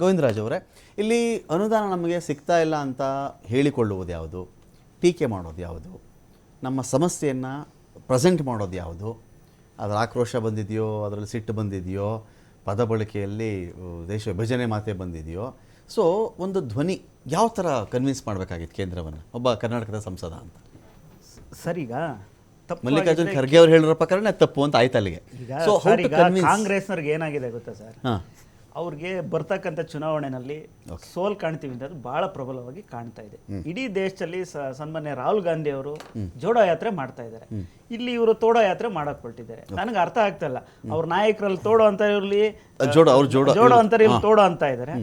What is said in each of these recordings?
ಗೋವಿಂದರಾಜ್ ಅವರೇ, ಇಲ್ಲಿ ಅನುದಾನ ನಮಗೆ ಸಿಗ್ತಾ ಇಲ್ಲ ಅಂತ ಹೇಳಿಕೊಳ್ಳುವುದು ಯಾವುದು, ಟೀಕೆ ಮಾಡೋದು ಯಾವುದು, ನಮ್ಮ ಸಮಸ್ಯೆಯನ್ನು ಪ್ರೆಸೆಂಟ್ ಮಾಡೋದು ಯಾವುದು, ಅದರ ಆಕ್ರೋಶ ಬಂದಿದೆಯೋ, ಅದರಲ್ಲಿ ಸಿಟ್ಟು ಬಂದಿದೆಯೋ, ಪದ ಬಳಕೆಯಲ್ಲಿ ದೇಶ ವಿಭಜನೆ ಮಾತೆ ಬಂದಿದೆಯೋ, ಸೊ ಒಂದು ಧ್ವನಿ ಯಾವ ಥರ ಕನ್ವಿನ್ಸ್ ಮಾಡಬೇಕಾಗಿತ್ತು ಕೇಂದ್ರವನ್ನು ಒಬ್ಬ ಕರ್ನಾಟಕದ ಸಂಸದ ಅಂತ? ಸರ್, ಈಗ ಮಲ್ಲಿಕಾರ್ಜುನ್ ಖರ್ಗೆ ಅವ್ರು ಹೇಳಿರೋ ಪ್ರಕಾರ ತಪ್ಪು ಅಂತ ಆಯ್ತು ಅಲ್ಲಿಗೆ. ಸೊ ಕಾಂಗ್ರೆಸ್ನವ್ರಿಗೆ ಏನಾಗಿದೆ ಗೊತ್ತಾ ಸರ್, ಅವ್ರಿಗೆ ಬರ್ತಕ್ಕಂಥ ಚುನಾವಣೆಯಲ್ಲಿ ಸೋಲ್ ಕಾಣ್ತೀವಿ ಅಂತ ಬಹಳ ಪ್ರಬಲವಾಗಿ ಕಾಣ್ತಾ ಇದೆ. ಇಡೀ ದೇಶದಲ್ಲಿ ಸನ್ಮಾನ್ಯ ರಾಹುಲ್ ಗಾಂಧಿ ಅವರು ಜೋಡೋ ಯಾತ್ರೆ ಮಾಡ್ತಾ ಇದ್ದಾರೆ, ಇಲ್ಲಿ ಇವರು ತೋಡೋ ಯಾತ್ರೆ ಮಾಡಕ್ ಹೊರಟಿದ್ದಾರೆ. ನನಗೆ ಅರ್ಥ ಆಗ್ತಾ ಇಲ್ಲ, ಅವ್ರ ನಾಯಕರಲ್ಲಿ ತೋಡೋ ಅಂತ ಇರಲಿ, ಜೋಡೋ ಅಂತ ಇರಲಿ, ತೋಡೋ ಅಂತ ಇದ್ದಾರೆ.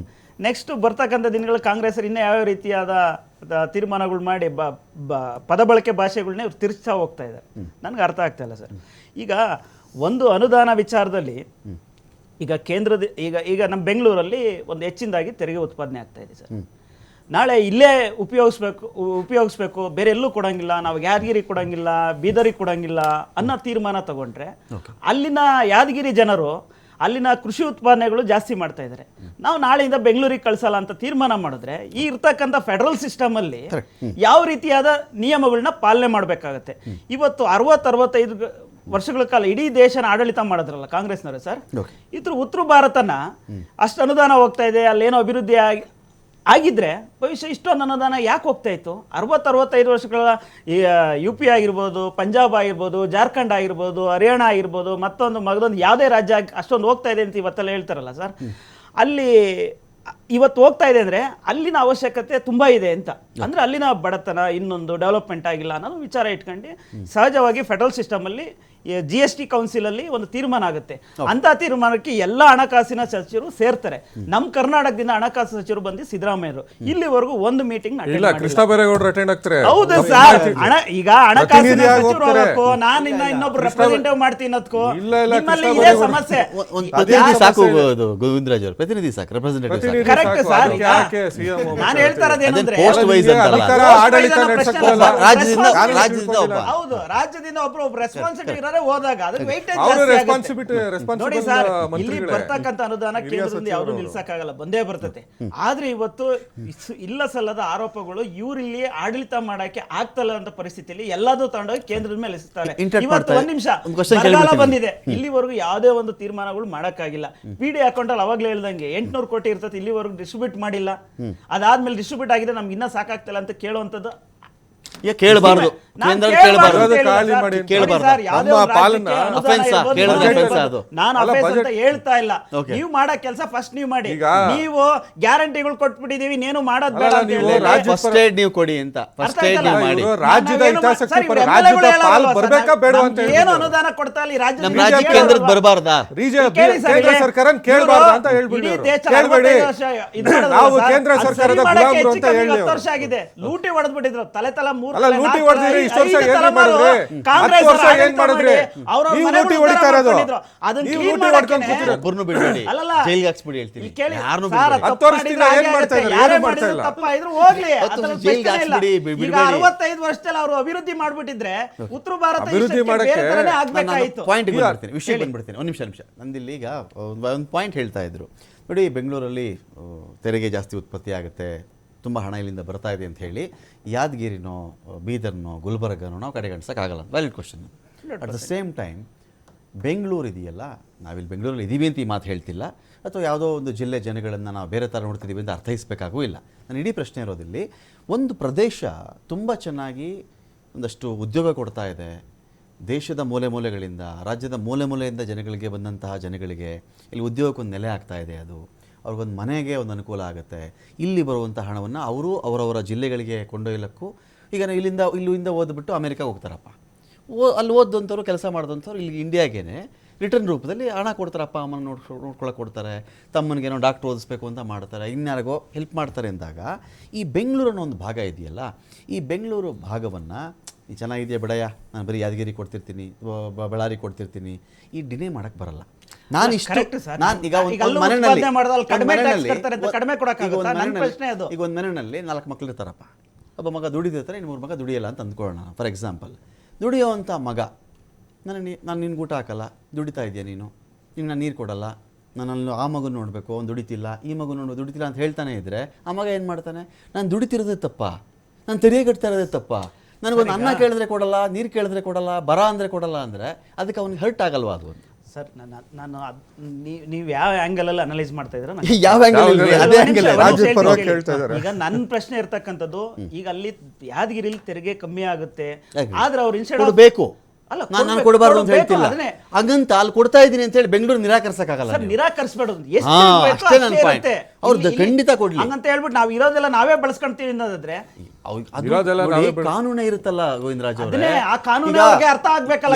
ನೆಕ್ಸ್ಟ್ ಬರ್ತಕ್ಕಂಥ ದಿನಗಳು ಕಾಂಗ್ರೆಸ್ ಇನ್ನೂ ಯಾವ ರೀತಿಯಾದ ತೀರ್ಮಾನಗಳು ಮಾಡಿ ಪದ ಬಳಕೆ ಭಾಷೆಗಳನ್ನ ಇವ್ರು ತಿರ್ಸ್ತಾ ಹೋಗ್ತಾ ಇದ್ದಾರೆ. ನನಗೆ ಅರ್ಥ ಆಗ್ತಾ ಇಲ್ಲ ಸರ್. ಈಗ ಒಂದು ಅನುದಾನ ವಿಚಾರದಲ್ಲಿ ಈಗ ಕೇಂದ್ರದ ಈಗ ನಮ್ಮ ಬೆಂಗಳೂರಲ್ಲಿ ಒಂದು ಹೆಚ್ಚಿನದಾಗಿ ತೆರಿಗೆ ಉತ್ಪಾದನೆ ಆಗ್ತಾ ಇದೆ ಸರ್. ನಾಳೆ ಇಲ್ಲೇ ಉಪಯೋಗಿಸ್ಬೇಕು, ಬೇರೆ ಎಲ್ಲೂ ಕೊಡಂಗಿಲ್ಲ, ನಾವು ಯಾದಗಿರಿ ಕೊಡಂಗಿಲ್ಲ, ಬೀದರಿಗೆ ಕೊಡಂಗಿಲ್ಲ ಅನ್ನೋ ತೀರ್ಮಾನ ತಗೊಂಡ್ರೆ ಅಲ್ಲಿನ ಯಾದಗಿರಿ ಜನರು ಅಲ್ಲಿನ ಕೃಷಿ ಉತ್ಪಾದನೆಗಳು ಜಾಸ್ತಿ ಮಾಡ್ತಾ ಇದ್ದಾರೆ. ನಾವು ನಾಳೆಯಿಂದ ಬೆಂಗಳೂರಿಗೆ ಕಳಿಸಲ್ಲ ಅಂತ ತೀರ್ಮಾನ ಮಾಡಿದ್ರೆ ಈ ಇರ್ತಕ್ಕಂಥ ಫೆಡರಲ್ ಸಿಸ್ಟಮ್ ಅಲ್ಲಿ ಯಾವ ರೀತಿಯಾದ ನಿಯಮಗಳನ್ನ ಪಾಲನೆ ಮಾಡಬೇಕಾಗತ್ತೆ. ಇವತ್ತು 60-65 ವರ್ಷಗಳ ಕಾಲ ಇಡೀ ದೇಶನ ಆಡಳಿತ ಮಾಡಿದ್ರಲ್ಲ ಕಾಂಗ್ರೆಸ್ನವರು ಸರ್, ಇದ್ರ ಉತ್ತರ ಭಾರತನ ಅಷ್ಟು ಅನುದಾನ ಹೋಗ್ತಾ ಇದೆ, ಅಲ್ಲೇನೋ ಅಭಿವೃದ್ಧಿ ಆಗಿದ್ರೆ ಭವಿಷ್ಯ ಇಷ್ಟೊಂದು ಅನುದಾನ ಯಾಕೆ ಹೋಗ್ತಾ ಇತ್ತು? 60-65 ವರ್ಷಗಳ UP ಆಗಿರ್ಬೋದು, ಪಂಜಾಬ್ ಆಗಿರ್ಬೋದು, ಜಾರ್ಖಂಡ್ ಆಗಿರ್ಬೋದು, ಹರಿಯಾಣ ಆಗಿರ್ಬೋದು, ಮಗದೊಂದು ಯಾವುದೇ ರಾಜ್ಯ ಅಷ್ಟೊಂದು ಹೋಗ್ತಾ ಇದೆ ಅಂತ ಇವತ್ತೆಲ್ಲ ಹೇಳ್ತಾರಲ್ಲ ಸರ್, ಅಲ್ಲಿ ಇವತ್ತು ಹೋಗ್ತಾ ಇದೆ ಅಂದರೆ ಅಲ್ಲಿನ ಅವಶ್ಯಕತೆ ತುಂಬ ಇದೆ ಅಂತ. ಅಂದರೆ ಅಲ್ಲಿನ ಬಡತನ ಇನ್ನೊಂದು ಡೆವಲಪ್ಮೆಂಟ್ ಆಗಿಲ್ಲ ಅನ್ನೋದು ವಿಚಾರ ಇಟ್ಕೊಂಡು ಸಹಜವಾಗಿ ಫೆಡರಲ್ ಸಿಸ್ಟಮಲ್ಲಿ GST ಕೌನ್ಸಿಲಲ್ಲಿ ಒಂದು ತೀರ್ಮಾನ ಆಗುತ್ತೆ. ಅಂತ ತೀರ್ಮಾನಕ್ಕೆ ಎಲ್ಲ ಹಣಕಾಸಿನ ಸಚಿವರು ಸೇರ್ತಾರೆ. ನಮ್ಮ ಕರ್ನಾಟಕದಿಂದ ಹಣಕಾಸು ಸಚಿವರು ಬಂದು ಸಿದ್ದರಾಮಯ್ಯರು ಇಲ್ಲಿವರೆಗೂ ಒಂದು ಮೀಟಿಂಗ್ ಹೌದು ಸರ್. ಈಗ ಹಣಕಾಸಿನ ಸಚಿವರು ಹೋಗಕ್ಕೋ, ನಾನು ಇನ್ನೊಬ್ರು ರೆಪ್ರೆಸೆಂಟೇಟಿವ್ ಮಾಡ್ತೀನಿ ಅನ್ನೋದಕ್ಕೋ ನಿಮ್ಮಲ್ಲಿ ಇದೇ ಸಮಸ್ಯೆ. ಸಾಕು ಗೋವಿಂದರಾಜ್ ಅವರು, ಪ್ರತಿನಿಧಿ ಸಾಕು, ರೆಪ್ರೆಸೆಂಟೇಟಿವ್ ಕರೆಕ್ಟ್ ಸರ್. ನಾನು ಹೇಳ್ತಾ ಇರೋದೇನಂದ್ರೆ ಹೌದು, ರಾಜ್ಯದಿಂದ ಒಬ್ರು ರೆಸ್ಪಾನ್ಸಿಬಿಲಿಟಿ ಹೋದಾಗ ನೋಡಿ ಸರ್, ಇಲ್ಲಿ ಬರ್ತಕ್ಕಂಥ ಅನುದಾನ ಕೇಂದ್ರದಿಂದ ಯಾವುದು ನಿಲ್ಸಕ್ಕಾಗಲ್ಲ, ಬಂದೇ ಬರ್ತದೆ. ಆದ್ರೆ ಇವತ್ತು ಇಲ್ಲ ಸಲ್ಲದ ಆರೋಪಗಳು ಇವ್ರಿಲ್ಲಿ ಆಡಳಿತ ಮಾಡಕ್ಕೆ ಆಗ್ತಲ್ಲ ಅಂತ ಪರಿಸ್ಥಿತಿಯಲ್ಲಿ ಎಲ್ಲದೂ ತಗೊಂಡೋಗಿ ಕೇಂದ್ರದ ಮೇಲೆ ಎಸೆಸ್ತಾರೆ. ಇವತ್ತು ಒಂದ್ ನಿಮಿಷ ಬರಗಾಲ ಬಂದಿದೆ, ಇಲ್ಲಿವರೆಗೂ ಯಾವುದೇ ಒಂದು ತೀರ್ಮಾನಗಳು ಮಾಡಕ್ಕಾಗಿಲ್ಲ. PD ಅಕೌಂಟ್ ಅಲ್ಲಿ ಅವಾಗ್ಲೇ ಹೇಳ್ದಂಗೆ 800 ಕೋಟಿ ಇರ್ತದೆ, ಇಲ್ಲಿವರೆಗೂ ಡಿಸ್ಟ್ರಿಬ್ಯೂಟ್ ಮಾಡಿಲ್ಲ. ಅದಾದ್ಮೇಲೆ ಡಿಸ್ಟ್ರಿಬ್ಯೂಟ್ ಆಗಿದೆ, ನಮ್ಗೆ ಇನ್ನೂ ಸಾಕಾಗ್ತಿಲ್ಲ ಅಂತ ಕೇಳುವಂಥದ್ದು ಕೇಳಬಾರ್ದು. ನಾನು ಹೇಳ್ತಾ ಇಲ್ಲ, ನೀವು ಮಾಡೋ ಕೆಲಸ ಫಸ್ಟ್ ನೀವು ಮಾಡಿ. ನೀವು ಗ್ಯಾರಂಟಿಗಳು ಕೊಟ್ಬಿಟ್ಟಿದೀವಿ, ನೀನು ಮಾಡೋದ್ ಬೇಡ ಅಂತ ನೀವು ಕೊಡಿ ಅಂತ ಏನು ಅನುದಾನ ಕೊಡ್ತಾ ಇಲ್ಲ ಕೇಂದ್ರದ ಬರಬಾರ್ದಾ? ವರ್ಷ ಆಗಿದೆ, ಲೂಟಿ ಹೊಡೆದ್ಬಿಟ್ಟಿದ್ರು, ತಲೆ ವರ್ಷದಲ್ಲಿ ಅವರು ಅಭಿವೃದ್ಧಿ ಮಾಡ್ಬಿಟ್ಟಿದ್ರೆ ಉತ್ತರ ಭಾರತ ವಿಷಯ ಬಂದ್ಬಿಡ್ತೀನಿ. ಒಂದು ನಿಮಿಷ ನಂದಿಲ್ಲಿ ಈಗ ಒಂದು ಪಾಯಿಂಟ್ ಹೇಳ್ತಾ ಇದ್ರು ನೋಡಿ, ಬೆಂಗಳೂರಲ್ಲಿ ತೆರಿಗೆ ಜಾಸ್ತಿ ಉತ್ಪತ್ತಿ ಆಗುತ್ತೆ, ತುಂಬ ಹಣ ಇಲ್ಲಿಂದ ಬರ್ತಾ ಇದೆ ಅಂತ ಹೇಳಿ ಯಾದಗಿರಿನೋ ಬೀದರ್ನೋ ಗುಲ್ಬರ್ಗನೋ ನಾವು ಕಡೆಗಣಿಸೋಕ್ಕಾಗಲ್ಲ. Valid question. At the same time Bengaluru ಇದೆಯಲ್ಲ, ನಾವಿಲ್ಲಿ ಬೆಂಗಳೂರಲ್ಲಿ ಇದ್ದೀವಿ ಅಂತ ಈ ಮಾತು ಹೇಳ್ತಿಲ್ಲ, ಅಥವಾ ಯಾವುದೋ ಒಂದು ಜಿಲ್ಲೆ ಜನಗಳನ್ನು ನಾವು ಬೇರೆ ಥರ ನೋಡ್ತಿದ್ದೀವಿ ಅಂತ ಅರ್ಥೈಸಬೇಕಾಗೂ ಇಲ್ಲ. ನಾನು ಇಡೀ ಪ್ರಶ್ನೆ ಇರೋದಿಲ್ಲಿ, ಒಂದು ಪ್ರದೇಶ ತುಂಬ ಚೆನ್ನಾಗಿ ಒಂದಷ್ಟು ಉದ್ಯೋಗ ಕೊಡ್ತಾ ಇದೆ, ದೇಶದ ಮೂಲೆ ಮೂಲೆಗಳಿಂದ, ರಾಜ್ಯದ ಮೂಲೆ ಮೂಲೆಯಿಂದ ಜನಗಳಿಗೆ ಬಂದಂತಹ ಜನಗಳಿಗೆ ಇಲ್ಲಿ ಉದ್ಯೋಗಕ್ಕೊಂದು ನೆಲೆ ಆಗ್ತಾ ಇದೆ, ಅದು ಅವ್ರಿಗೊಂದು ಮನೆಗೆ ಒಂದು ಅನುಕೂಲ ಆಗುತ್ತೆ. ಇಲ್ಲಿ ಬರುವಂಥ ಹಣವನ್ನು ಅವರು ಅವರವರ ಜಿಲ್ಲೆಗಳಿಗೆ ಕೊಂಡೊಯ್ಯಲಕ್ಕೂ, ಈಗ ಇಲ್ಲಿಂದ ಓದ್ಬಿಟ್ಟು ಅಮೆರಿಕಾಗೆ ಹೋಗ್ತಾರಪ್ಪ, ಅಲ್ಲಿ ಓದಂಥವ್ರು ಕೆಲಸ ಮಾಡಿದಂಥವ್ರು ಇಲ್ಲಿ ಇಂಡಿಯಾಗೇನೆ ರಿಟರ್ನ್ ರೂಪದಲ್ಲಿ ಹಣ ಕೊಡ್ತಾರೆ, ಅಪ್ಪ ಅಮ್ಮನ ನೋಡ್ಕೊಳಕ್ಕೆ ಕೊಡ್ತಾರೆ, ತಮ್ಮನಿಗೇನೋ ಡಾಕ್ಟ್ರ್ ಓದಿಸ್ಬೇಕು ಅಂತ ಮಾಡ್ತಾರೆ, ಇನ್ಯಾರಿಗೋ ಹೆಲ್ಪ್ ಮಾಡ್ತಾರೆ ಅಂದಾಗ ಈ ಬೆಂಗಳೂರು ಅನ್ನೋ ಒಂದು ಭಾಗ ಇದೆಯಲ್ಲ, ಈ ಬೆಂಗಳೂರು ಭಾಗವನ್ನು ಈ ಚೆನ್ನಾಗಿದೆಯಾ ಬಿಡಯ್ಯ, ನಾನು ಬರೀ ಯಾದಗಿರಿ ಕೊಡ್ತಿರ್ತೀನಿ, ಬಳ್ಳಾರಿ ಕೊಡ್ತಿರ್ತೀನಿ, ಈ ಡಿನೇ ಮಾಡೋಕ್ಕೆ ಬರಲ್ಲ. ನಾನು ಈಗ ಒಂದು ಮನೆಯಲ್ಲಿ 4 ಮಕ್ಳು ಇರ್ತಾರಪ್ಪ, ಒಬ್ಬ ಮಗ ದುಡಿದಿರ್ತಾರೆ, ಇನ್ನು 3 ಮಗ ದುಡಿಯಲ್ಲ ಅಂತ ಅಂದ್ಕೊಳ್ಳೋಣ ಫಾರ್ ಎಕ್ಸಾಂಪಲ್. ದುಡಿಯೋವಂಥ ಮಗ ನಾನು ನಿನ್ಗೆ ಊಟ ಹಾಕಲ್ಲ, ದುಡಿತಾ ಇದೆಯಾ ನೀನು, ನಿನ್ನ ನೀರು ಕೊಡಲ್ಲ, ನಾನು ಆ ಮಗು ನೋಡಬೇಕು ಅವ್ನು ದುಡಿತಿಲ್ಲ, ಈ ಮಗು ದುಡಿತಿಲ್ಲ ಅಂತ ಹೇಳ್ತಾನೆ ಇದ್ರೆ ಆ ಮಗ ಏನು ಮಾಡ್ತಾನೆ, ನಾನು ದುಡಿತಿರೋದೇ ತಪ್ಪ, ನಾನು ತೆರಿಗೆ ಕಟ್ತಾ ಇರೋದೇ ತಪ್ಪ, ನನಗೊಂದು ಅನ್ನ ಕೇಳಿದ್ರೆ ಕೊಡಲ್ಲ, ನೀರು ಕೇಳಿದ್ರೆ ಕೊಡಲ್ಲ, ಬರ ಅಂದರೆ ಕೊಡಲ್ಲ ಅಂದರೆ ಅದಕ್ಕೆ ಅವ್ನಿಗೆ ಹರ್ಟ್ ಆಗಲ್ವಾ ಅದು? ಸರ್ ನಾನು ನೀವು ಯಾವ ಆ್ಯಂಗಲಲ್ಲಿ ಅನಲೈಸ್ ಮಾಡ್ತಾ ಇದ್ದೀರಾ ಯಾವ ಆ್ಯಂಗಲ್? ಅದೇ ಆ್ಯಂಗಲ್. ಈಗ ನನ್ನ ಪ್ರಶ್ನೆ ಇರ್ತಕ್ಕಂಥದ್ದು, ಈಗ ಅಲ್ಲಿ ಯಾದಗಿರಿಲಿ ತೆರಿಗೆ ಕಮ್ಮಿ ಆಗುತ್ತೆ, ಆದ್ರೆ ಅವ್ರು ಇನ್ಸ್ಟೆಡ್ ಬೇಕು ಅಲ್ಲ ನಾನು ಕೊಡಬಾರ್ದು ಅಂತ ಹೇಳ್ತಿಲ್ಲ, ಹಾಗಂತ ಅಲ್ಲಿ ಕೊಡ್ತಾ ಇದ್ದೀನಿ ಅಂತ ಹೇಳಿ ಬೆಂಗಳೂರು ನಿರಾಕರಿಸಕ್ಕಾಗಲ್ಲ. ನಿರಾಕರಿಸಬೇಡ, ಅಷ್ಟೇ ನನ್ನ ಪಾಯಿಂಟ್. ಅವ್ರದ್ದು ಖಂಡಿತ ಕೊಡ್ಲಿ ಹಂಗಂತ ಹೇಳ್ಬಿಟ್ಟು ನಾವು ಇರೋದೆಲ್ಲ ನಾವೇ ಬಳಸ್ಕೊಂತೀವಿ ಅನ್ನೋದಾದ್ರೆ ಕಾನೂನೇ ಇರುತ್ತಲ್ಲ ಗೋವಿಂದರಾಜ್ ಅದನ್ನೇ ಅವರೇ. ಆ ಕಾನೂನು ಅವ್ರಿಗೆ ಅರ್ಥ ಆಗ್ಬೇಕಲ್ಲ.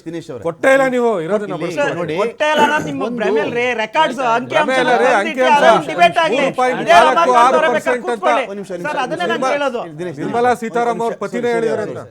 ದಿನೇಶ್ ಅವರೇ, ಕೊಟ್ಟೇ ಇಲ್ಲ ನೀವು ಇರೋದನ್ನ ನೋಡಿ, ಕೊಟ್ಟೇ ಇಲ್ಲ ಅನ್ನೋದು ನಿಮ್ಮ ಭ್ರಮೆಲ್ ರೀ. ರೆಕಾರ್ಡ್ಸ್ ಅಂಕಿಅಂಶ ಡಿಬೇಟ್ ಆಗಲಿ, ನಿರ್ಮಲಾ ಸೀತಾರಾಮ್ ಅವ್ರ ಪತಿನೇ ಹೇಳಿದ್ರು.